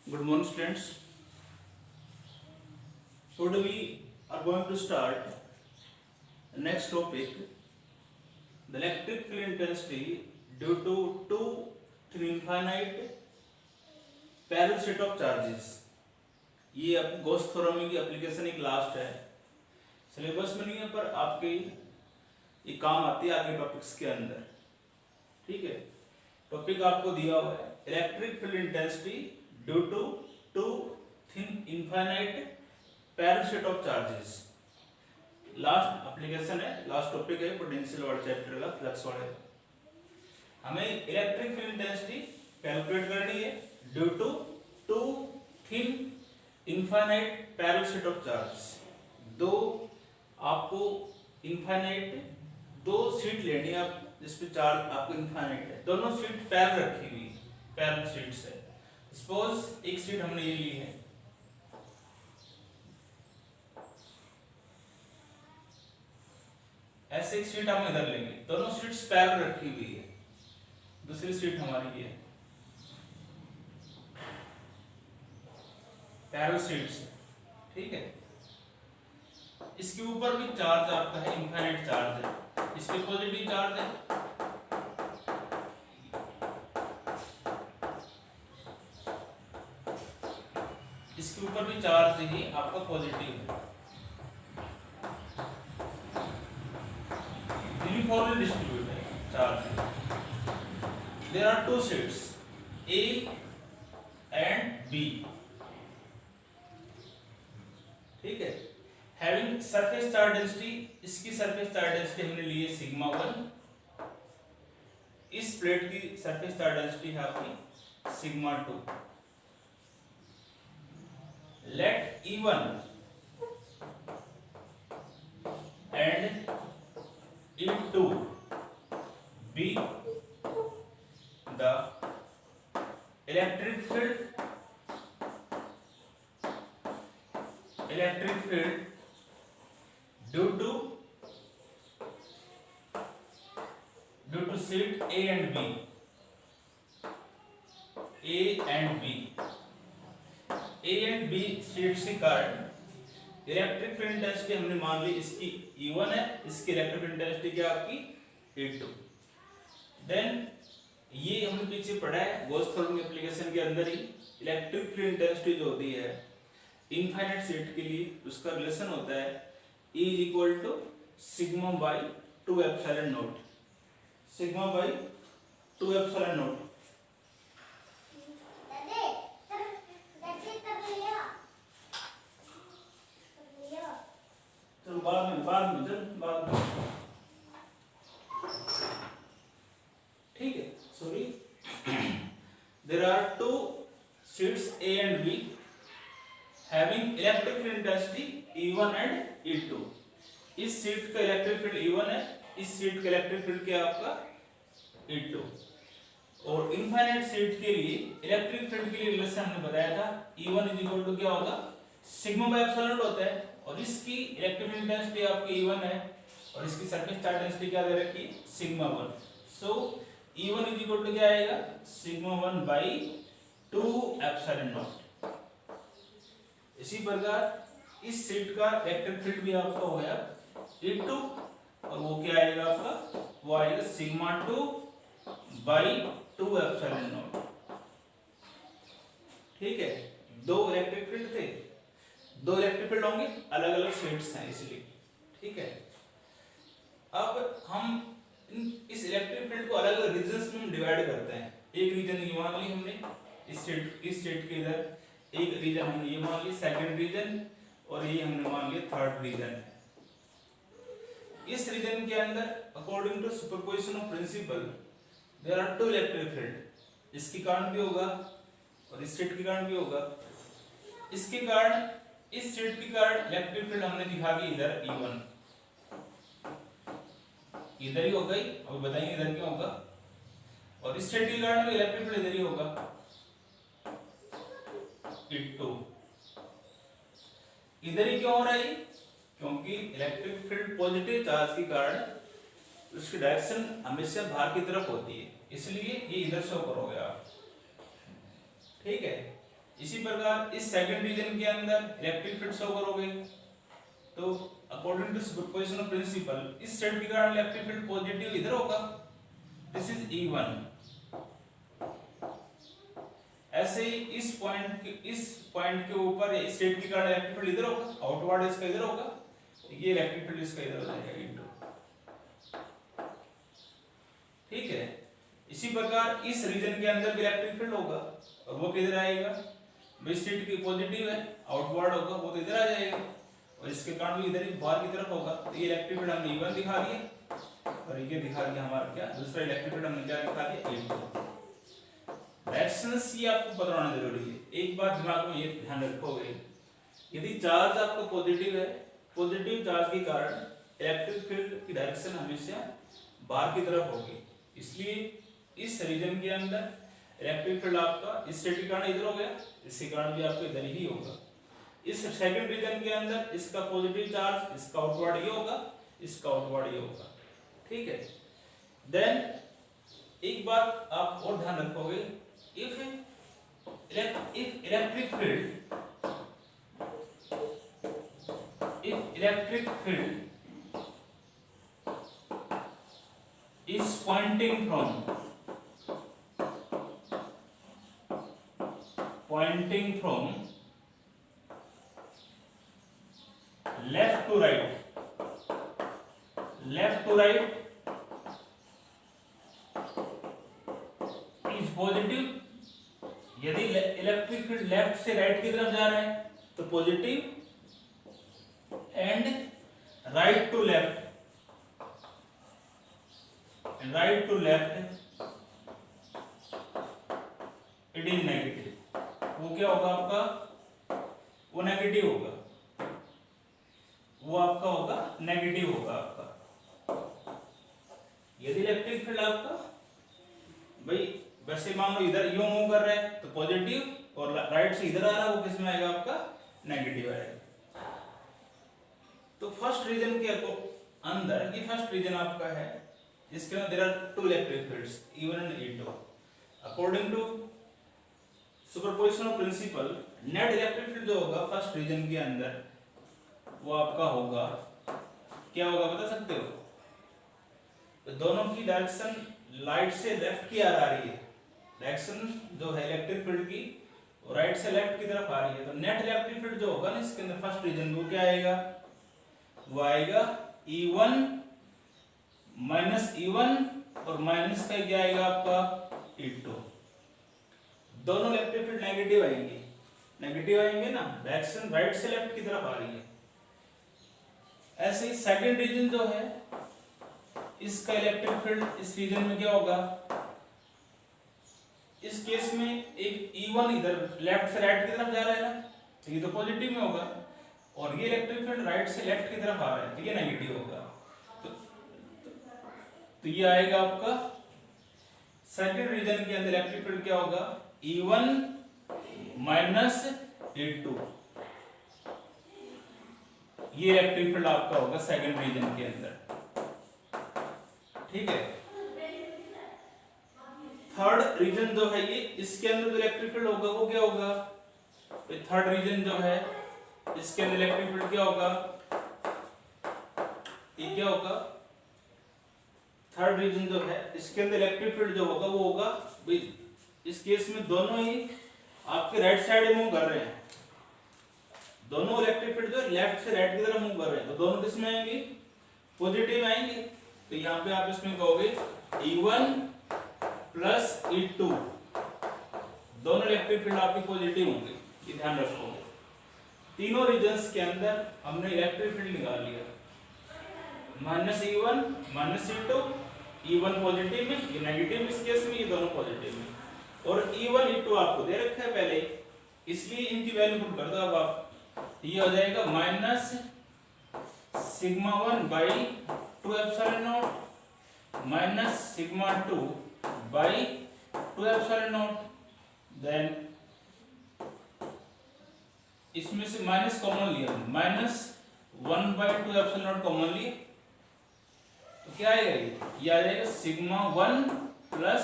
Good morning, students. Today we are going to start the next topic, the electric field intensity due to two infinite parallel set of charges. ये अब गोस theorem की application एक last है, syllabus में नहीं है पर आपके ये काम आती है आगे टॉपिक्स के अंदर। ठीक है, टॉपिक आपको दिया हुआ है electric field intensity due to two thin infinite parallel set of charges. Last application है, लास्ट टॉपिक है पोटेंशियल वाले चैप्टर का, फ्लक्स वाले। हमें इलेक्ट्रिक फील्ड इंटेंसिटी कैलकुलेट करनी है due to two thin infinite parallel set of charges. दो आपको इनफाइनाइट दो शीट लेनी है आप जिसपे चार्ज आपको इनफाइनाइट है, दोनों शीट पैरेलल रखी हुई पैरेलल शीट्स है। सपोज एक शीट हमने ये ली है, ऐसे एक शीट हम इधर लेंगे, दोनों शीट्स पैरेलल रखी हुई है। दूसरी शीट हमारी ये पैरेलल शीट्स, ठीक है। इसके ऊपर भी चार्ज आपका है, इनफाइनाइट चार्ज है, इस पे पॉजिटिव चार्ज है, इसके ऊपर भी चार्ज ही आपका पॉजिटिव है। Uniformly distributed charge. There are two sheets A and B, ठीक है। हैविंग सरफेस चार्ज डेंसिटी, इसकी सरफेस चार्ज डेंसिटी हमने ली है सिग्मा 1, इस प्लेट की सरफेस चार्ज डेंसिटी है आपकी sigma 2। Let E1 and E2 be the electric field due to sheet A and B, A and B sheets के कारण इलेक्ट्रिक फील्ड इंटेंसिटी हमने मान ली इसकी E1 है, इसकी इलेक्ट्रिक फील्ड इंटेंसिटी क्या आपकी E2। देन ये हमने पीछे पढ़ा है गॉस थ्योरम की एप्लीकेशन के अंदर ही, इलेक्ट्रिक फील्ड इंटेंसिटी जो होती है इनफाइनाइट शीट के लिए उसका रिलेशन होता है E is equal to sigma by 2 epsilon naught, sigma by 2 epsilon naught. चलो बाद में ठीक है। Sorry, there are two sheets A and B having electric field intensity E1 and E2। इस शीट का इलेक्ट्रिक फील्ड E1 है, इस sheet का इलेक्ट्रिक फील्ड क्या आपका E2। और इनफाइनाइट शीट के लिए इलेक्ट्रिक फील्ड के लिए रिलेशन हमने बताया था E1 इज इक्वल टू क्या होगा सिग्मा बाय एप्सिलॉन नॉट होता है, और इसकी इलेक्ट्रिक फील्ड इंटेंसिटी आपकी E1 है और इसकी सरफेस चार्ज डेंसिटी क्या दे रखी है sigma 1। So E1 is equal to क्या आएगा सिग्मा 1 बाई 2 एप्सिलॉन नॉट। इसी प्रकार इस शीट का इलेक्ट्रिक फील्ड भी आपका हो गया E2 और वो क्या आएगा आपका, वो आएगा सिग्मा 2 बाई 2 एप्सिलॉन नॉट। ठीक है, दो इलेक्ट्रिक फील्ड थे, दो इलेक्ट्रिक फील्ड होंगे, अलग अलग शीट्स हैं इसलिए। ठीक है, अब हम इस इलेक्ट्रिक फील्ड को अलग अलग रीजन्स में डिवाइड करते हैं। एक रीजन ये मान ली हमने इस स्टेट के इधर, एक रीजन हमने ये मान ली सेकंड रीजन, और ये हमने मान लिया थर्ड रीजन। इस रीजन के अंदर according to superposition of principle there are two electric field, इसके कारण भी होगा और इस स्टेट के कारण भी होगा। इसके कारण, इस स्टेट के कारण इलेक्ट्रिक फील्ड हमने दिखा कि इधर E1 इधर ही होगा, अभी बताएंगे इधर क्यों होगा, और इस स्टेट के कारण भी इलेक्ट्रिक फील्ड इधर ही होगा E2। इधर ही क्यों हो रहा है, क्योंकि इलेक्ट्रिक फील्ड पॉजिटिव चार्ज के कारण उसकी डायरेक्शन हमेशा बाहर की तरफ होती है, इसलिए ये इधर से ऊपर हो गया। ठीक है, इसी प्रकार इस सेकंड रीजन के अंदर इलेक्ट्रिक फील्ड शो करोगे तो according to superposition of principle इस सेट के कारण इलेक्ट्रिक फील्ड पॉजिटिव इधर होगा, दिस इज E1। ऐसे ही इस पॉइंट के ऊपर इस स्टेट के कारण इलेक्ट्रिक फील्ड इधर होगा, आउटवर्ड इसका इधर होगा, ये इलेक्ट्रिक फील्ड इसका इधर हो जाएगा इनटू। ठीक है, इसी प्रकार इस रीजन के अंदर भी इलेक्ट्रिक फील्ड होगा और वो किधर आएगा, भाई स्टेट की पॉजिटिव है, आउटवर्ड होगा, वो तो इधर आ जाएगा और इसके कारण भी इधर ही बाहर की तरफ होगा। तो ये इलेक्ट्रिक फील्ड हमने E1 दिखा दिया और ये दिखा दिया हमारा क्या, दूसरा इलेक्ट्रिक फील्ड हमने क्या दिखा दिया, E2। डायरेक्शंस ये आपको पता होना जरूरी है। एक बात दिमाग में ये ध्यान रखोगे, यदि चार्ज आपका पॉजिटिव है, पॉजिटिव चार्ज के कारण इलेक्ट्रिक फील्ड की डायरेक्शन हमेशा बाहर की तरफ होगी, इसलिए इस रीजन के अंदर इलेक्ट्रिक फील्ड आपका इस स्टेट के कारण इधर हो गया, इसके कारण भी आपको इधर ही होगा। इस सेकंड रीजन के अंदर इसका पॉजिटिव चार्ज, इसका आउटवर्ड ये होगा, इसका आउटवर्ड ये होगा। ठीक है, देन एक बात आप और ध्यान रखोगे, if electric field is pointing from left to right is positive। यदि इलेक्ट्रिक फील्ड लेफ्ट से राइट की तरफ जा रहे हैं तो positive and right to left it is negative. वो क्या होगा आपका, वो नेगेटिव होगा, वो आपका होगा नेगेटिव होगा आपका। यदि इलेक्ट्रिक फील्ड आपका भाई वैसे मान लो इधर यूं मूव कर रहे हैं तो पॉजिटिव और राइट से इधर आ रहा है, वो किस में आएगा आपका, नेगेटिव आएगा। तो फर्स्ट रीजन के अंदर ये फर्स्ट रीजन आपका है जिसके अंदर there are two electric fields E1 and E2। According to superposition of principle net electric field जो होगा फर्स्ट रीजन के अंदर वो आपका होगा, क्या होगा बता सकते हो, तो दोनों की डायरेक्शन लाइट से लेफ्ट की आ रही है, डायरेक्शन जो है इलेक्ट्रिक फील्ड की वो राइट से लेफ्ट की तरफ आ रही है। तो नेट इलेक्ट्रिक फील्ड जो होगा ना इसके अंदर फर्स्ट रीजन वो क्या आएगा, वो आएगा E1 माइनस E1 और माइनस का क्या आएगा आपका E2। दोनों इलेक्ट्रिक फील्ड नेगेटिव आएंगे ना, डायरेक्शन राइट से लेफ्ट की तरफ आ रही है। ऐसे ही सेकंड रीजन जो है इसका इलेक्ट्रिक फील्ड इस रीजन में क्या होगा, इस केस में एक E1 इधर लेफ्ट से राइट की तरफ जा रहा है ना, तो ये तो पॉजिटिव में होगा और ये इलेक्ट्रिक फील्ड राइट से लेफ्ट की तरफ आ रहा है तो ये नेगेटिव होगा। तो ये आएगा आपका सेकंड रीजन के अंदर इलेक्ट्रिक फील्ड क्या होगा, E1 माइनस E2, ये इलेक्ट्रिक फील्ड आपका होगा सेकंड रीजन के अंदर। ठीक है, थर्ड रीजन जो है ये इसके अंदर जो इलेक्ट्रिक फील्ड होगा वो क्या होगा, थर्ड रीजन जो है इसके अंदर इलेक्ट्रिक फील्ड क्या होगा, ये क्या होगा, थर्ड रीजन जो है इसके अंदर इलेक्ट्रिक फील्ड जो होगा वो होगा भाई इस केस में दोनों ही आपके राइट साइड मूव कर रहे हैं, दोनों इलेक्ट्रिक फील्ड जो लेफ्ट से राइट की तरफ मूव कर रहे हैं, तो दोनों किस में आएंगे, पॉजिटिव आएंगे। तो यहाँ पे आप इसमें कहोगे E1 प्लस E2, दोनों इलेक्ट्रिक फील्ड आपके पॉजिटिव होंगे, ये ध्यान रखोगे। तीनों रीजन्स के अंदर हमने इलेक्ट्रिक फील्ड निकाल लिया, minus E1 minus E2, E1 positive में, ये नेगेटिव इस केस में, ये दोनों पॉजिटिव में, और E1 E2 आपको दे रखा है पहले, इसलिए इनकी वैल्यू पुट कर दो। अब आप ये हो जाएगा minus sigma 1 by 2 epsilon naught minus sigma 2 by 2 epsilon naught, then इसमें से माइनस कॉमन लिया, minus 1 by 2 epsilon naught common लिए, तो क्या आएगा ये आ जाएगा सिग्मा 1 प्लस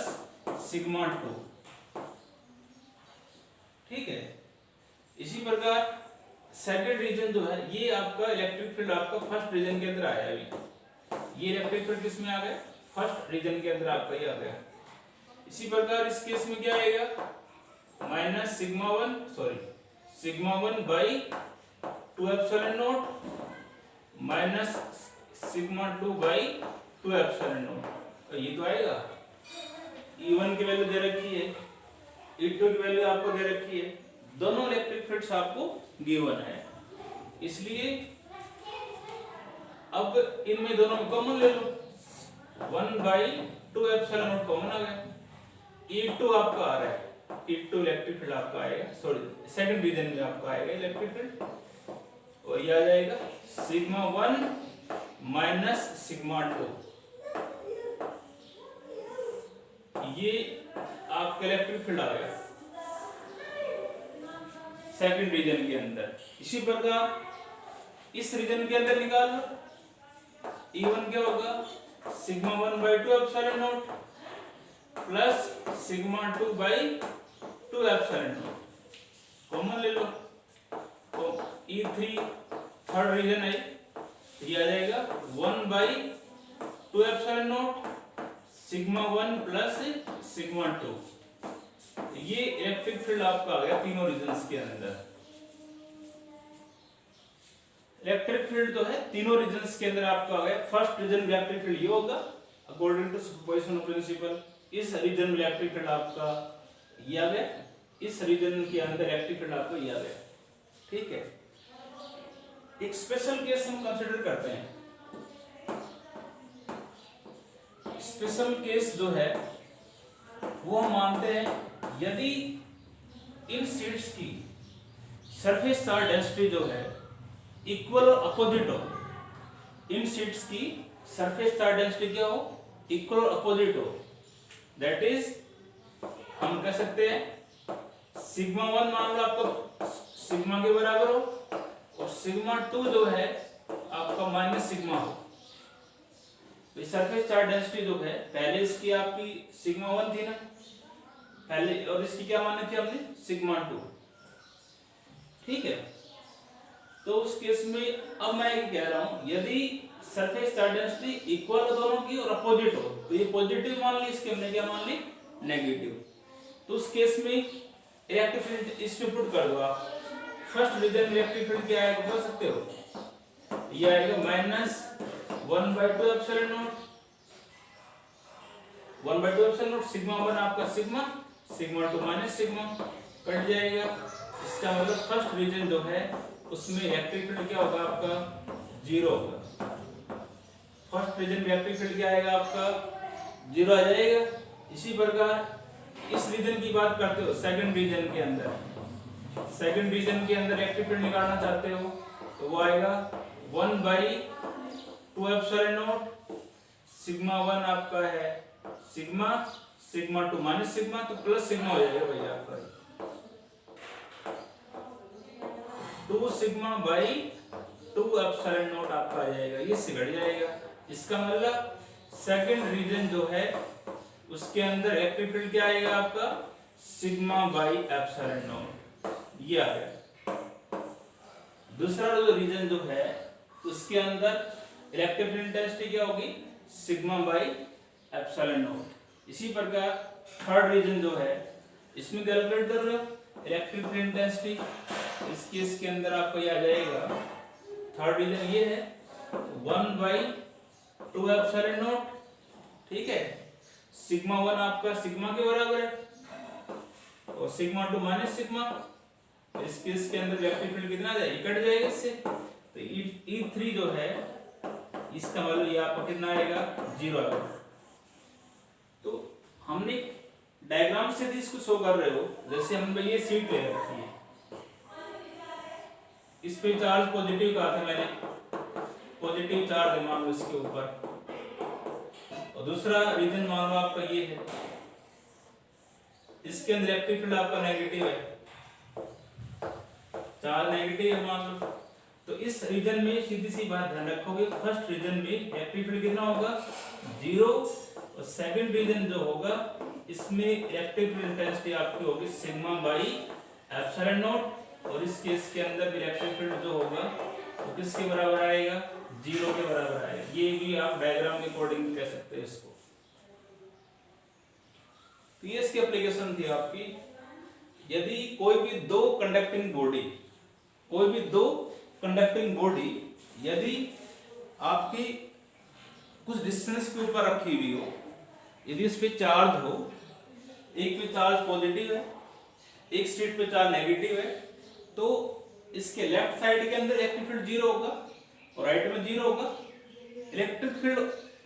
सिग्मा 2। ठीक है, इसी प्रकार सेकंड रीजन जो है ये आपका इलेक्ट्रिक फील्ड आपका फर्स्ट रीजन के अंदर आया अभी। ये इलेक्ट्रिक फील्ड किस में आ गया? फर्स्ट रीजन के अंदर आपका ये आ गया। इसी प्रकार इस केस में क्या आएगा? Minus sigma one by 2 epsilon naught minus sigma 2 by 2 epsilon not. ये तो आएगा। E1 की वैल्यू दे रखी है, E2 की वैल्यू आपको दे रखी है, दोनों इलेक्ट्रिक फील्ड्स आपको गिवन है। इसलिए अब इनमें दोनों में कॉमन ले लो, 1 बाई 2 एप्सिलॉन नॉट कॉमन आ गया। E2 आपका आ रहा है, E2 इलेक्ट्रिक फील्ड आपका आएगा, सॉरी सेकंड रीजन में आपका आएगा इलेक्ट्रिक फील्ड, और ये आ जाएगा सिग्मा 1 माइनस सिग्मा 2। ये आपका इलेक्ट्रिक फील्ड आ गया सेकंड रीजन के अंदर। इसी प्रकार इस रीजन के अंदर निकाल लो, E1 क्या होगा? Sigma 1 by 2 epsilon not plus sigma 2 by 2 epsilon naught, common ले लो। तो E3 थर्ड रीजन है, ये आ जाएगा 1 by 2 epsilon naught sigma 1 plus sigma 2। ये इलेक्ट्रिक फील्ड आपका आ गया तीनों रीजन्स के अंदर। इलेक्ट्रिक फील्ड जो है तीनों रीजन्स के अंदर आपका आ गया। फर्स्ट रीजन में इलेक्ट्रिक फील्ड ये होगा अकॉर्डिंग टू सुपरपोजिशन प्रिंसिपल। इस रीजन में इलेक्ट्रिक फील्ड आपका ये आ गया, इस रीजन के अंदर इलेक्ट्रिक फील्ड आपको ये आ गया। ठीक है, एक स्पेशल केस हम कंसीडर करते हैं। स्पेशल केस जो है वो हम मानते हैं यदि इन शीट्स की सरफेस चार्ज डेंसिटी जो है इक्वल और अपोजिट हो, इन शीट्स की सरफेस चार्ज डेंसिटी क्या हो? इक्वल और अपोजिट हो। दैट इज हम कह सकते हैं सिग्मा 1 मान लो आपको सिग्मा के बराबर हो और सिग्मा 2 जो है आपका माइनस सिग्मा हो। तो सरफेस चार्ज डेंसिटी जो है पहले इसकी आपकी सिग्मा 1 थी ना पहले, और इसकी क्या मानी थी हमने? सिग्मा 2। ठीक है, तो उस केस में अब मैं ये कह रहा हूं यदि सरफेस चार्ज डेंसिटी इक्वल हो दोनों की और अपोजिट हो, तो ये पॉजिटिव मान ली, इसके हमने क्या मान ली? नेगेटिव। तो उस केस में इलेक्ट्रिक फील्ड इसमें पुट कर दो आप। फर्स्ट रीजन इलेक्ट्रिक फील्ड क्या आएगा बोल सकते हो? ये आएगा minus 1 by 2 epsilon not, 1 by 2 epsilon naught sigma 1 आपका सिग्मा 2 माइनस सिग्मा कट जाएगा। इसका मतलब फर्स्ट रीजन जो है उसमें इलेक्ट्रिक फील्ड क्या होगा आपका? 0 होगा। फर्स्ट रीजन में इलेक्ट्रिक फील्ड क्या आएगा आपका? 0 आ जाएगा। इसी प्रकार इस रीजन की बात करते हो सेकंड रीजन के अंदर, सेकंड रीजन के अंदर इलेक्ट्रिक फील्ड निकालना चाहते हो तो वो आएगा 1 बाई 2 एप्सिलॉन नॉट सिग्मा 1 आपका है सिग्मा 2 माइनस सिग्मा, तो प्लस सिग्मा हो जाएगा भैया आपका 2 सिग्मा बाई 2 एप्सिलॉन नॉट आपका आ जाएगा, ये सिमट जाएगा। इसका मतलब सेकंड रीजन जो है उसके अंदर इलेक्ट्रिक फील्ड क्या आएगा आपका? सिग्मा बाई एप्सिलॉन नॉट, ये आ गया। दूसरा जो रीजन जो है उसके अंदर इलेक्ट्रिक फील्ड इंटेंसिटी क्या होगी? Sigma by epsilon not. इसी प्रकार थर्ड रीजन जो है इसमें कैलकुलेट कर रहे हो इलेक्ट्रिक फील्ड इंटेंसिटी, इस केस के अंदर आपको ये आ जाएगा। थर्ड रीजन ये है 1 बाई 2 एप्सिलॉन नॉट। ठीक है, सिग्मा 1 आपका सिग्मा के बराबर है और सिग्मा 2 माइनस सिग्मा, इस केस के अंदर इलेक्ट्रिक फील्ड कितना जाएगा? कट जाएगा इससे। तो E3 जो है इसका मतलब ये आपका कितना आएगा? 0 आएगा। तो हमने डायग्राम से भी इसको शो कर रहे हो, जैसे हमने ये शीट ले रखी है, इस पे चार्ज पॉजिटिव कहा था मैंने, पॉजिटिव चार्ज है मान लो इसके ऊपर, और दूसरा रीजन मान लो आपका ये है, इसके अंदर इलेक्ट्रिक फील्ड आपका नेगेटिव है, चार्ज नेगेटिव है मान लो। तो इस रीजन में सीधी सी बात ध्यान रखोगे, फर्स्ट रीजन में इलेक्ट्रिक फील्ड कितना होगा? 0, और सेकंड रीजन जो होगा इसमें इलेक्ट्रिक फील्ड इंटेंसिटी आपकी होगी सिग्मा बाई एप्सिलॉन नॉट, और इस केस के अंदर इलेक्ट्रिक फील्ड जो होगा वो किसके बराबर आएगा, 0 के बराबर आएगा। ये भी आप डायग्राम के अकॉर्डिंग कह सकते हैं इसको। तो ये इसकी एप्लीकेशन थी आपकी, यदि कोई भी दो कंडक्टिंग बॉडी यदि आपकी कुछ डिस्टेंस के ऊपर रखी हुई हो, यदि इस पे चार्ज हो, एक पे चार्ज पॉजिटिव है, एक स्टेट पे चार्ज नेगेटिव है, तो इसके लेफ्ट साइड के अंदर इलेक्ट्रिक फील्ड 0 होगा और राइट में 0 होगा। Electric field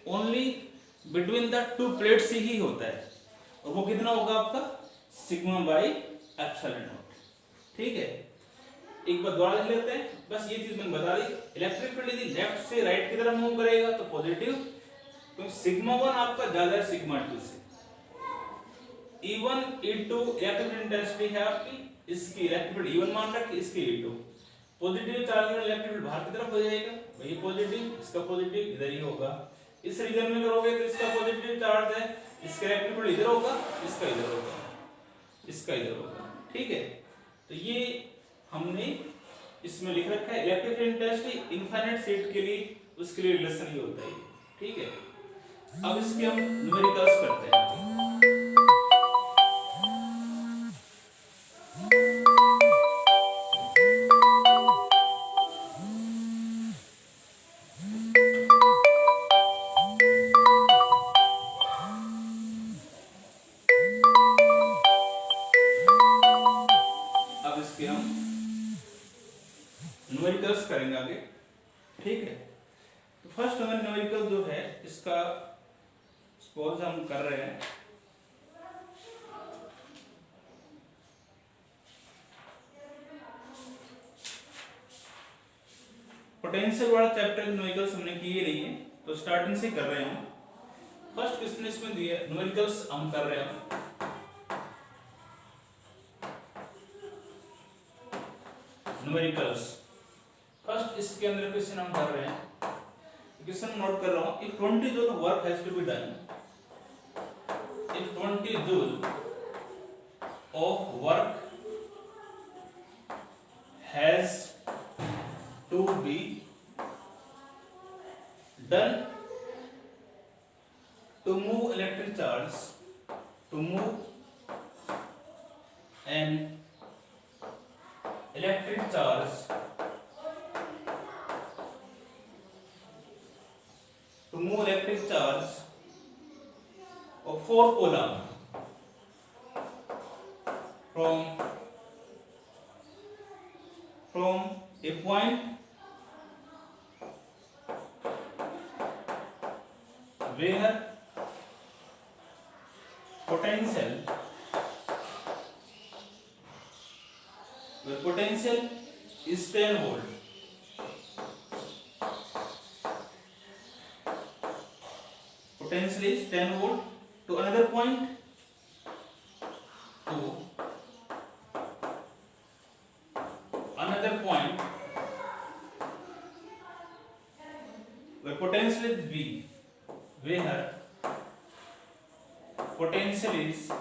only between the two plates ही होता है, और वो कितना होगा आपका, सिग्मा बाई एप्सिलॉन नॉट। ठीक है, एक बार दोबारा लिख लेते हैं, बस ये चीज मैंने बता दी। इलेक्ट्रिक फील्ड यदि लेफ्ट से राइट की तरफ मूव करेगा तो पॉजिटिव, तो सिग्मा 1 आपका ज्यादा है सिग्मा 2 से। E1 E2 electric field intensity है आपकी, इसकी इलेक्ट्रिक फील्ड E1 मान रखी, इसकी E2। पॉजिटिव चार्ज में इलेक्ट्रिक फील्ड बाहर की तरफ हो जाएगा, ये पॉजिटिव, इसका पॉजिटिव इधर ही होगा। इस रीजन में करोगे तो इसका पॉजिटिव चार्ज है, इसका इलेक्ट्रिक फील्ड इधर होगा, इसका इधर होगा, इसका इधर होगा। ठीक है, तो ये हमने इसमें लिख रखा है electric field intensity infinite set के लिए, उसके लिए रिलेशन ही होता है। ठीक है, अब इसके हम न्यूमेरिकल्स करते हैं। अब इसके हम न्यूमेरिकल्स करेंगे आगे। ठीक है, तो फर्स्ट हमें न्यूमेरिकल जो है इसका सपोज हम कर रहे हैं, पोटेंशियल वाला चैप्टर न्यूमेरिकल्स हमने किए नहीं है, तो स्टार्टिंग से कर रहे हैं। फर्स्ट क्वेश्चन इसमें दिया न्यूमेरिकल्स हम कर रहे हैं। न्यूमेरिकल्स फर्स्ट इसके अंदर क्वेश्चन हम कर रहे हैं, क्वेश्चन नोट कर रहा हूं। If 20 joule work has to be done, if 20 joule of work has to be done to move electric charge, to move an electric charge, to move electric charge of 4 coulomb from a point where potential is 10 volt, potential is 10 volt, to another point, where potential is V, where potential is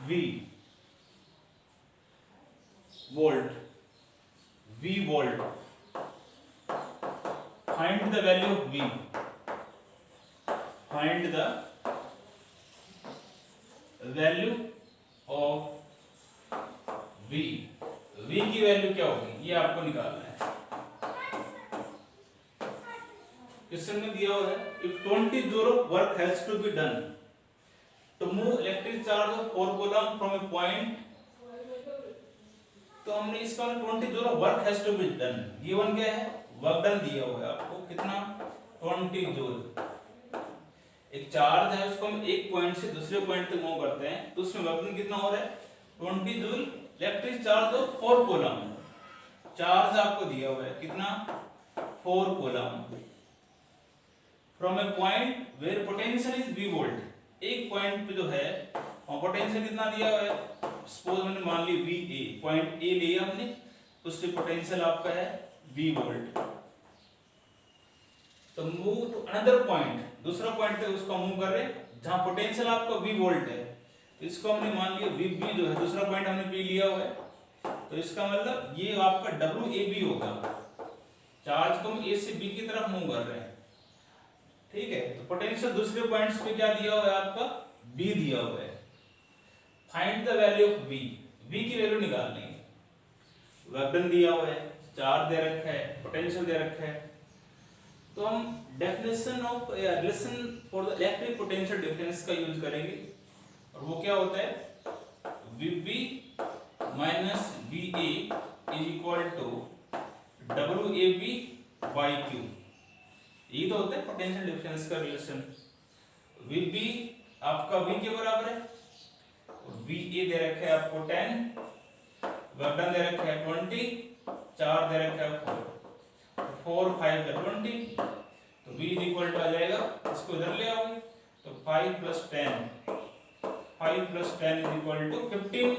V volt, V volt. Find the value of V. Find the value of V. V की value क्या होगी, ये आपको निकालना है। Question में दिया हुआ है if 20 joule of work has to be done to move electric charge of 4 coulomb from a point, तो हमने इसका 20 joule of work has to be done, given क्या है, वर्क डन दिया हुआ है आपको कितना, 20 जूल। एक चार्ज है, उसको हम एक पॉइंट से दूसरे पॉइंट तक मूव करते हैं, तो उसमें वर्क डन कितना हो रहा है, 20 joule. Electric charge of 4 coulomb, charge आपको दिया हुआ है कितना, 4 coulomb, from a point where potential is V volt. एक पॉइंट पे जो है और पोटेंशियल कितना दिया हुआ है, सपोज हमने मान ली VA, पॉइंट A लिया हमने, उस पे पोटेंशियल आपका है V वोल्ट। तो मूव टू अनदर पॉइंट, दूसरा पॉइंट पे उसको मूव कर रहे हैं जहां पोटेंशियल आपका V वोल्ट है, इसको हमने मान लिया VB जो है, दूसरा पॉइंट हमने P लिया हुआ है, तो इसका मतलब ये आपका WAB होगा। चार्ज को हम A से B की तरफ मूव कर रहे हैं, ठीक है। तो पोटेंशियल दूसरे पॉइंट्स पे क्या दिया हुआ है आपका, B दिया हुआ है। Find the value of V, V की वैल्यू निकालनी है। वर्क डन दिया हुआ है, चार्ज दे रखा है, पोटेंशियल दे रखा है, तो हम definition of relation for the electric potential difference का यूज करेंगे, और वो क्या होता है, VB माइनस VA is equal to WAB by Q। ये तो होता है पोटेंशियल डिफरेंस का रिलेशन। VB आपका V के बराबर है, VA दे रखा है आपको 10, वर्क डन दे रखा है 20, चार्ज दे रखा है 4, 5 का 20, तो V इज इक्वल टू आ जाएगा, इसको इधर ले आओगे तो 5 plus 10, 5 plus 10 is equal to 15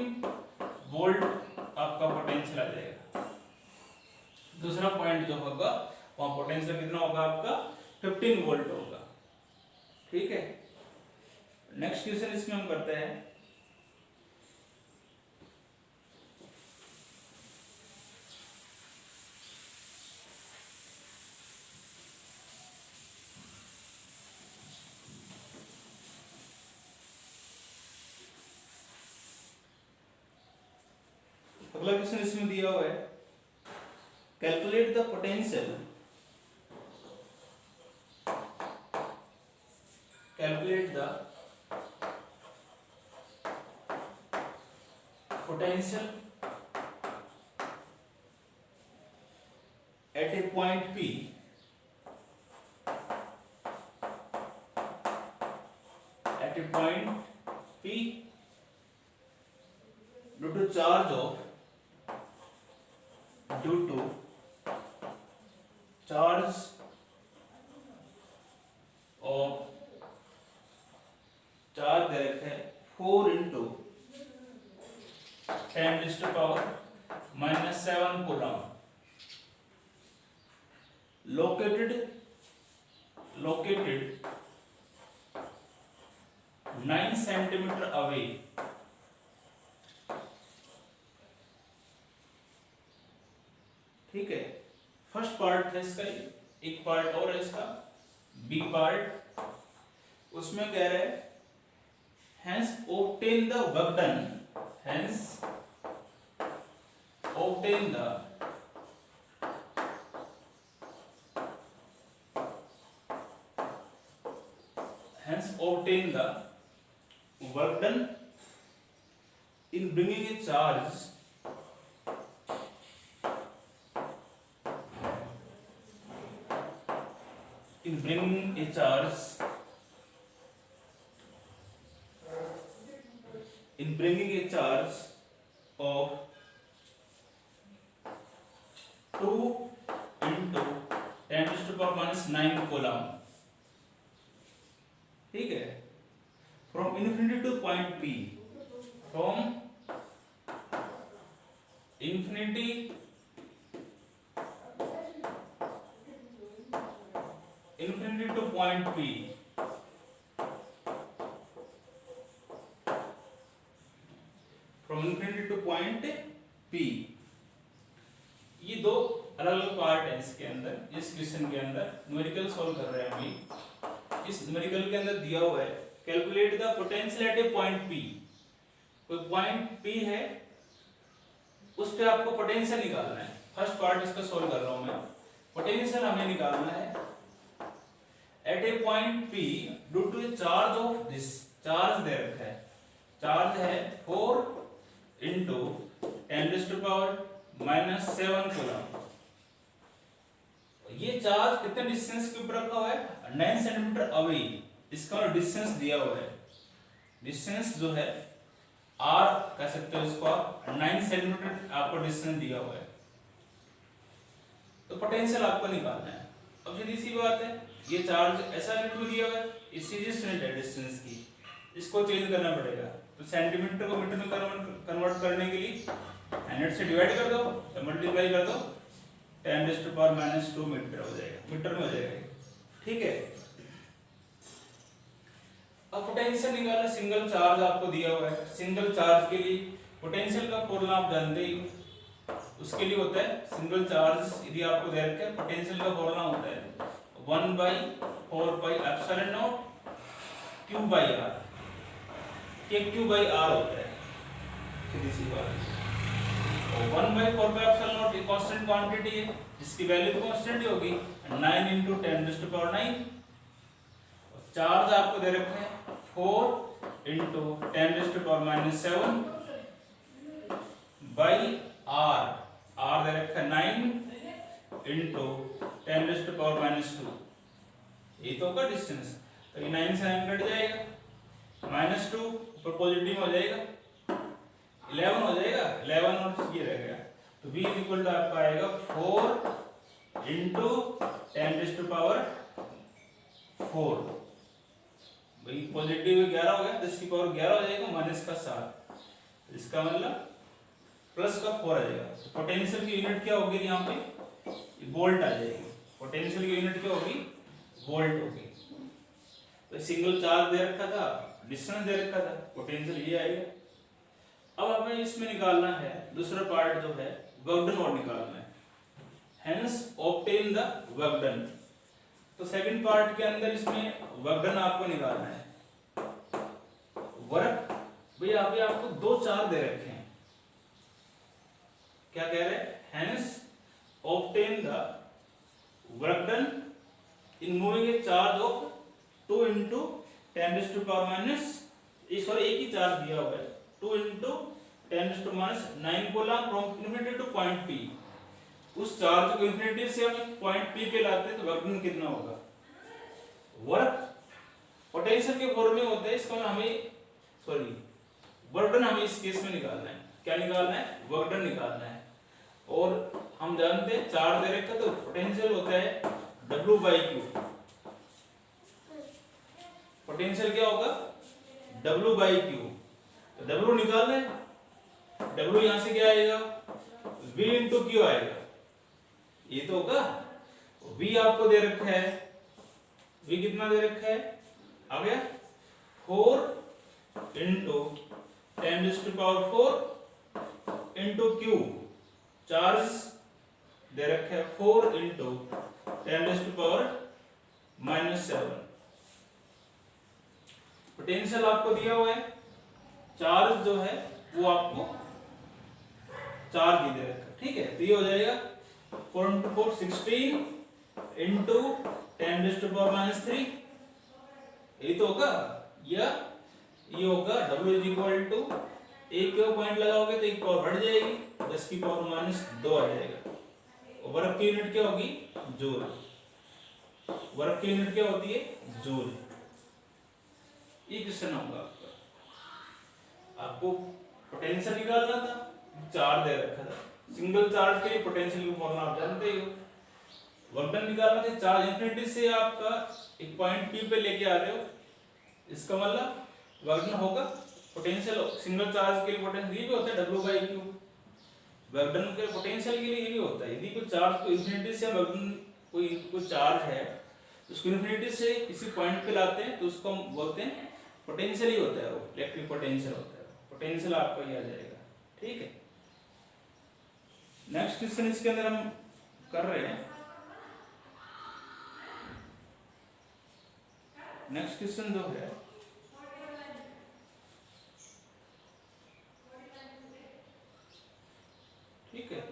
volt आपका पोटेंशियल आ जाएगा। दूसरा पॉइंट जो होगा वहां पोटेंशियल कितना होगा आपका, 15 वोल्ट होगा, ठीक है। नेक्स्ट क्वेश्चन इसमें हम करते हैं, अगला क्वेश्चन इसमें दिया हुआ है, calculate the potential, calculate the potential at a point P, at a point P due to charge of charge दे रखा है 4 into 10⁻⁻7 coulomb, located 9 centimetre away, ठीक है। फर्स्ट पार्ट है इसका, एक पार्ट और है इसका बी पार्ट, उसमें कह रहे हैं hence obtain the work done, hence obtain the work done in bringing a charge of 2 into 10⁻⁻9 coulomb, ठीक है। From infinity two point P, from infinity two point P, from infinity two point P। ये दो अलग अलग part है इसके अंदर। इस क्वेश्चन के अंदर न्यूमेरिकल सॉल्व कर रहे हैं हम। इस न्यूमेरिकल के अंदर दिया हुआ है calculate the potential at a point P। कोई पॉइंट P है, उस पे आपको पोटेंशियल निकालना है। फर्स्ट पार्ट इसका सॉल्व कर रहा हूं मैं। पोटेंशियल हमें निकालना है at a point P due to charge of this, charge दे रखा है, चार्ज है 4 into 10⁻⁻7 कूलम। ये चार्ज कितने डिस्टेंस के ऊपर रखा हुआ है, 9 सेंटीमीटर अवे। इसका डिस्टेंस दिया हुआ है, डिस्टेंस जो है r कह सकते हो इसको आप, 9 सेंटीमीटर आपको डिस्टेंस दिया हुआ है। तो पोटेंशियल आपको निकालना है। अब सीधी सी बात है, ये चार्ज ऐसा यूनिट में दिया हुआ है, इसकी यूनिट है डिस्टेंस की, इसको चेंज करना पड़ेगा। तो सेंटीमीटर को मीटर में कन्वर्ट करने के लिए 100 से डिवाइड कर दो या मल्टीप्लाई कर दो, 10⁻⁻2 मीटर हो जाएगा, मीटर में हो जाएगा, ठीक है। अब पोटेंशियल निकालना, सिंगल चार्ज आपको दिया हुआ है, सिंगल चार्ज के लिए पोटेंशियल का फॉर्मूला आप जानते ही हो, उसके लिए होता है सिंगल चार्ज यदि आपको दे रखा है, पोटेंशियल का फॉर्मूला होता है 1/4πε0 Q/r, के Q/r होता है सीधी सी बात। और 1/4πε0 एक कांस्टेंट क्वांटिटी है जिसकी वैल्यू तो कांस्टेंट ही होगी, 9 × 10⁹। चार्ज आपको दे रखे हैं 4 × 10⁻⁷ बाई r, r दे रखा है 9 × 10⁻²। ये तो होगा डिस्टेंस, तो ये 9 से 9 कट जाएगा, -2 ऊपर पॉजिटिव हो जाएगा, 11 हो जाएगा, 11 और ये रह गया, तो v इक्वल टू आपका आएगा 4 × 10⁴। भाई पॉजिटिव 11 हो गया, 10⁻11 हो जाएगा, माइनस का 7, इसका मतलब प्लस का 4 आ जाएगा। तो पोटेंशियल की यूनिट क्या होगी यहाँ पे, वोल्ट आ जाएगी। पोटेंशियल की यूनिट क्या होगी, वोल्ट होगी। तो सिंगल चार्ज दे रखा था, डिस्टेंस दे रखा था, पोटेंशियल ये आएगा। अब हमें इसमें निकालना है दूसरा पार्ट जो है वर्क डन और निकालना है, hence obtain the work done. तो सेकंड पार्ट के अंदर इसमें वर्क डन आपको निकालना है। वर्क भैया अभी आपको दो चार्ज दे रखे हैं, क्या कह रहे हैं, hence obtain the work done in moving A charge of 2 × 10⁻⁻, sorry एक ही चार्ज दिया हुआ है, 2 × 10⁻⁹ coulomb from infinity two point P। उस चार्ज को इन्फिनिटी से हम पॉइंट P पे लाते हैं तो वर्क डन कितना होगा। वर्क पोटेंशियल के फॉर्मूले होते हैं, इसको हमें सॉरी वर्क डन हमें इस केस में निकालना है। क्या निकालना है, वर्क डन निकालना है। और हम जानते हैं चार्ज दे रखा तो पोटेंशियल होता है W/Q। पोटेंशियल क्या होगा, W/Q। तो W निकालना है, W यहां से क्या आएगा, V × Q आएगा, ये तो होगा। V आपको दे रखा है, V कितना दे रखा है, आ गया 4 × 10⁴ × Q। चार्ज दे रखा है 4 × 10⁻⁷। पोटेंशियल आपको दिया हुआ है, चार्ज जो है वो आपको चार्ज ही दे रखा है, ठीक है। तो ये हो जाएगा 4 × 4 16 × 10⁻⁻3, ये तो होगा। या ये होगा W = एक के पॉइंट लगाओगे तो एक पावर बढ़ जाएगी, 10⁻⁻2 आ जाएगा। और वर्क की यूनिट क्या होगी, जूल। वर्क की यूनिट क्या होती है, जूल। ये क्वेश्चन होगा आपका। आपको पोटेंशियल निकालना था, चार्ज दे रखा था, सिंगल चार्ज के लिए पोटेंशियल की फॉर्मूला आप जानते ही हो। वर्क डन निकालना था, चार्ज इन्फिनिटी से आपका एक पॉइंट P पे लेके आ रहे हो, इसका मतलब वर्क डन होगा। पोटेंशियल सिंगल चार्ज के लिए पोटेंशियल ये भी होता है W/Q। वर्क डन के पोटेंशियल के लिए ये भी होता है, यदि कोई चार्ज को इन्फिनिटी से वर्क डन कोई चार्ज है तो उसको इन्फिनिटी से किसी पॉइंट पे लाते हैं तो उसको हम बोलते हैं पोटेंशियल ही होता है, वो इलेक्ट्रिक पोटेंशियल होता है। पोटेंशियल आपका ये आ जाएगा, ठीक है। नेक्स्ट क्वेश्चन इसके अंदर हम कर रहे हैं। नेक्स्ट क्वेश्चन जो है ठीक है,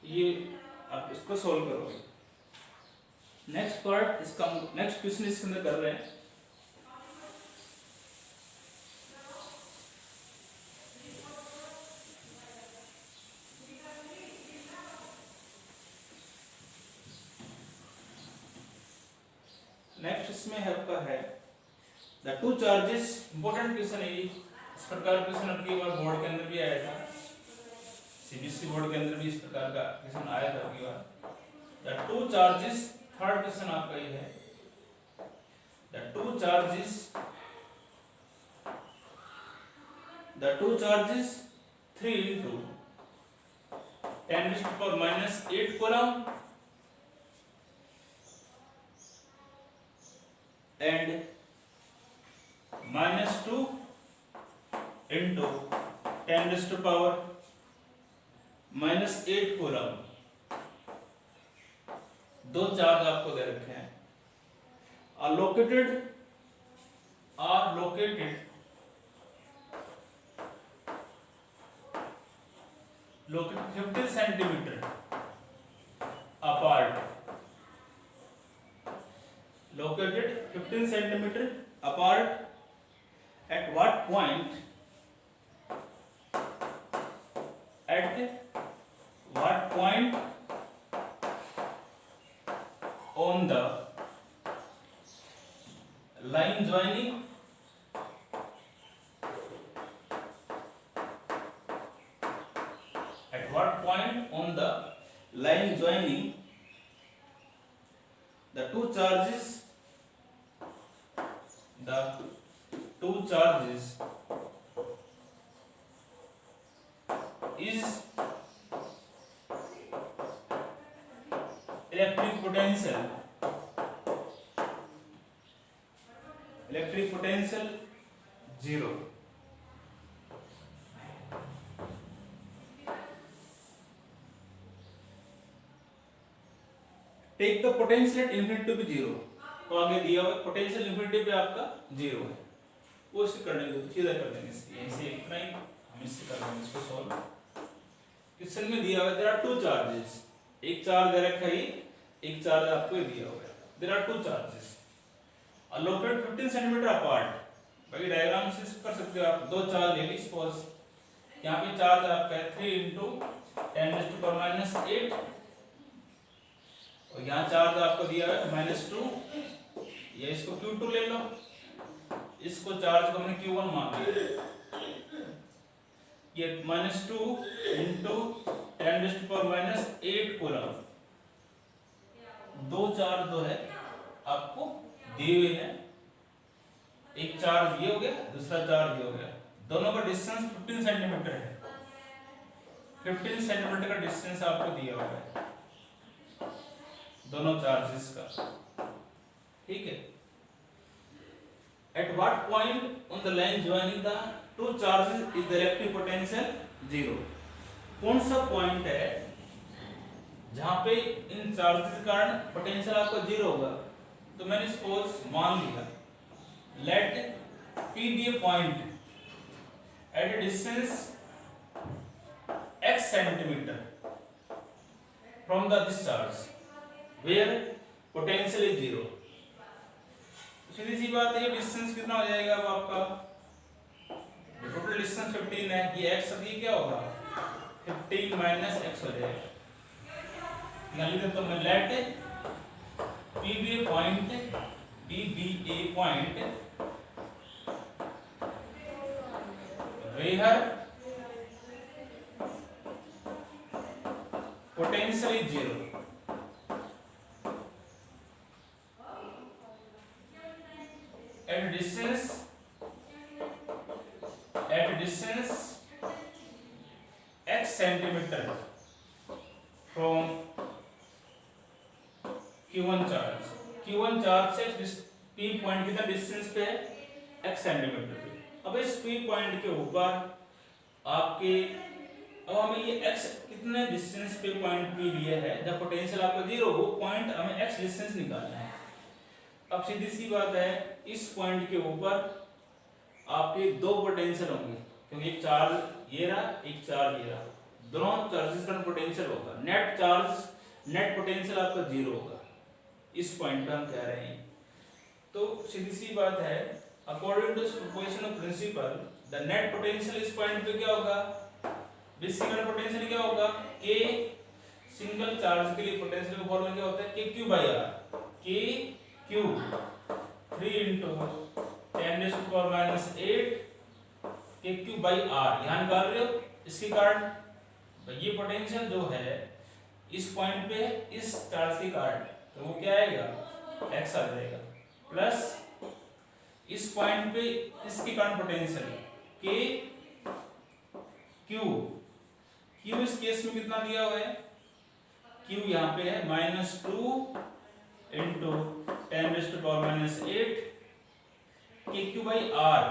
ये आप इसको सॉल्व करोगे। नेक्स्ट पार्ट इसका नेक्स्ट क्वेश्चन इसके अंदर कर रहे हैं। नेक्स्ट इसमें आपका है the two charges. Important question है ये, इस प्रकार क्वेश्चन आपकी बार बोर्ड के अंदर भी आया था, सीबीएसई बोर्ड के अंदर भी इस प्रकार का क्वेश्चन आया था आपकी बार। The two charges, third question आपका ये है, the two charges 3 × 10⁻⁸ coulomb and into 10⁻⁻8 coulomb. दो चार्ज आपको दे रखे हैं। Are located 50 centimetre apart, located 15 centimeter apart, at what point on the line joining the two charges is electric potential 0. Take the potential at infinity to be 0। तो आगे दिया हुआ potential infinity पे आपका 0 है, वो इससे करने दो, सीधा कर देंगे ऐसे इतना ही हम इससे कर देंगे इसको सॉल्व। क्वेश्चन में दिया हुआ है देयर आर टू चार्जेस, एक चार्ज दे रखा है, एक चार्ज आपको दिया हुआ है। There are two charges located 15 centimetre apart. भाई डायग्राम से कर सकते हो आप, दो चार्ज ले ली सपोज, यहाँ पे चार्ज आपका है 3 × 10⁻⁸ और यहाँ चार्ज आपको दिया है -2, या इसको Q2 ले लो, इसको चार्ज को हमने Q1 मान लिया। ये -2 × 10⁻⁸ कूलम। दो चार्ज जो है आपको दिए हुए हैं, एक चार्ज ये हो गया, दूसरा चार्ज ये हो गया, दोनों का डिस्टेंस 15 सेंटीमीटर है। 15 सेंटीमीटर का डिस्टेंस आपको दिया हुआ है दोनों चार्जेस का, ठीक है। At what point on the line joining the two charges is the electric potential 0। कौन सा पॉइंट है जहां पे इन चार्जेस के कारण पोटेंशियल आपका 0 होगा? तो मैंने सपोज मान लिया let P be a point at a distance x centimetre from the this charge where potential is 0। सीधी सी बात है, ये डिस्टेंस कितना हो जाएगा अब आपका? टोटल डिस्टेंस 15 है, ये x अभी क्या होगा 15 - x हो जाएगा। लिख देता हूं मैं let P be a point where potential is 0। at distance x centimeter from Q1 charge से P पॉइंट कितना डिस्टेंस पे है? x सेंटीमीटर पे। अब इस P पॉइंट के ऊपर आपके, अब हमें ये x कितने डिस्टेंस पे पॉइंट P लिया है, जब पोटेंशियल आपका 0 हो, पॉइंट हमें x डिस्टेंस निकालना है। अब सीधी सी बात है, इस पॉइंट के ऊपर आपके दो पोटेंशियल होंगे, क्योंकि एक चार्ज ये रहा, एक चार्ज ये रहा, दोनों चार्जेस का पोटेंशियल होगा। नेट पोटेंशियल आपका 0 होगा, इस पॉइंट पे हम कह रहे हैं। तो सीधी सी बात है, according to superposition of principle the net potential इस पॉइंट पे क्या होगा? दिस सिंगल पोटेंशियल क्या होगा? K सिंगल चार्ज के लिए पोटेंशियल का फॉर्मूला क्या होता है? KQ/R। KQ 3 × 10⁻⁸ KQ/R यहाँ निकाल रहे हो। इसके कारण ये पोटेंशियल जो है इस पॉइंट पे इस चार्ज के कारण, तो वो क्या आएगा? x आ जाएगा, प्लस इस पॉइंट पे इसके कारण पोटेंशियल Q इस केस में कितना दिया हुआ है? Q यहाँ पे है -2 × 10⁻⁸ KQ/R।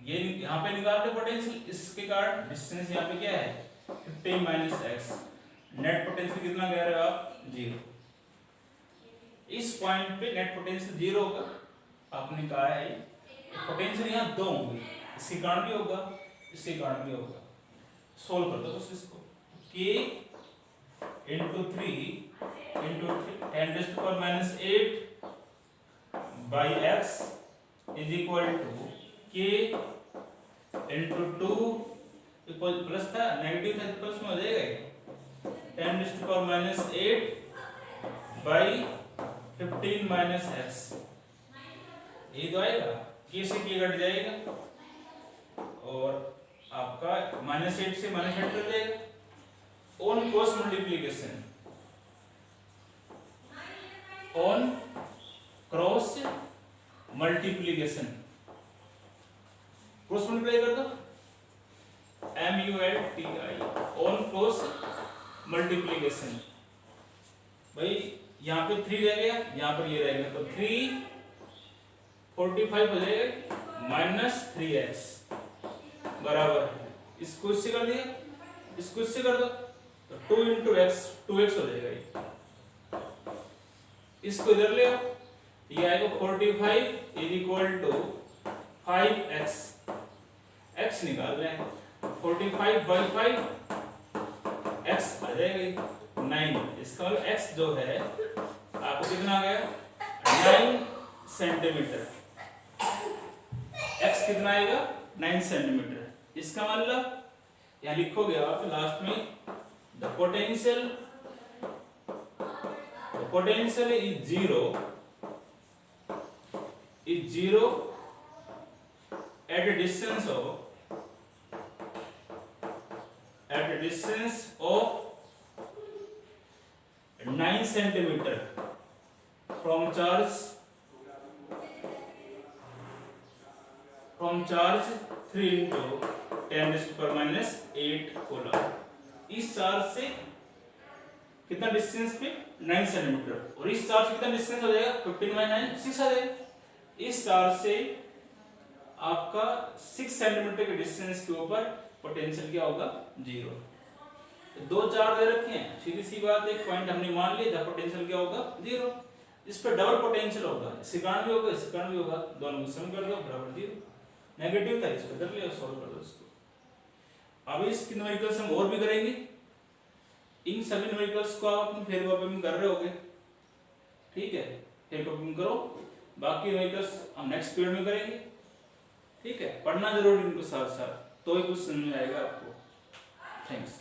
ये यहाँ पे निकाल रहे पोटेंशियल, इसके कारण डिस्टेंस यहाँ पे क्या है 15 माइनस एक्स। नेट पोटेंशियल कितना कह रहे हो आप 0। इस पॉइंट पे नेट पोटेंशियल 0 होगा। आपने कहा है पोटेंशियल यहाँ 2 होंगे, इसके कारण भी होगा, इसके कारण भी होगा। सोल्व कर दो बस इसको। k into 3 into 10⁻⁸ by x is equal to k into 2 equal plus था, नेगेटिव था प्लस में हो जाएगा 10⁻⁸ बाई 15 माइनस एक्स। ये तो आएगा, k से k घट जाएगा और आपका -8 से -8 कट जाएगा। On cross multiplication, on cross multiplication, cross multiply कर दो MULTI, ऑन क्रॉस मल्टीप्लिकेशन। भाई यहाँ पे 3 रह गया, यहाँ पर ये रह गया, तो 3 45 हो जाएगा -3x बराबर, इसको इससे कर दिया, इसको इससे कर दो तो 2 इंटू एक्स 2x हो जाएगा ये। इसको इधर ले आओ, ये आएगा 45 is equal to 5x, x निकाल रहे हैं 45 बाई 5 x आ जाएगा 9। इसका मतलब x जो है आपको कितना आ गया 9 सेंटीमीटर। x कितना आएगा 9 सेंटीमीटर। इसका मतलब यहाँ लिखोगे आप लास्ट में the potential is zero at a distance of 9 centimeter from charge 3 into 10⁻⁸ coulomb. इस चार्ज से कितना डिस्टेंस पे 9 सेंटीमीटर, और इस चार्ज से कितना डिस्टेंस हो जाएगा 15/9 6 आ जाएगा। इस चार्ज से आपका 6 सेंटीमीटर के डिस्टेंस के ऊपर पोटेंशियल क्या होगा 0। तो 2 चार्ज दे रखे हैं, सीधी सी बात, एक पॉइंट हमने मान लिया जब पोटेंशियल क्या होगा 0। इस पर डबल पोटेंशियल होगा, इसके कारण भी होगा, इसके कारण भी होगा, दोनों को सम कर दो बराबर 0। नेगेटिव था, इसको कर लिया, सॉल्व कर दो इसको। अब इसकी न्यूमेरिकल्स हम और भी करेंगे। इन सभी न्यूमेरिकल्स को आप अपने फेयर कॉपी में कर रहे होगे, ठीक है, फेयर कॉपी में करो। बाकी न्यूमेरिकल्स हम नेक्स्ट पीरियड में करेंगे, ठीक है। पढ़ना जरूर इनको साथ साथ, तो ही कुछ समझ में आएगा आपको। थैंक्स।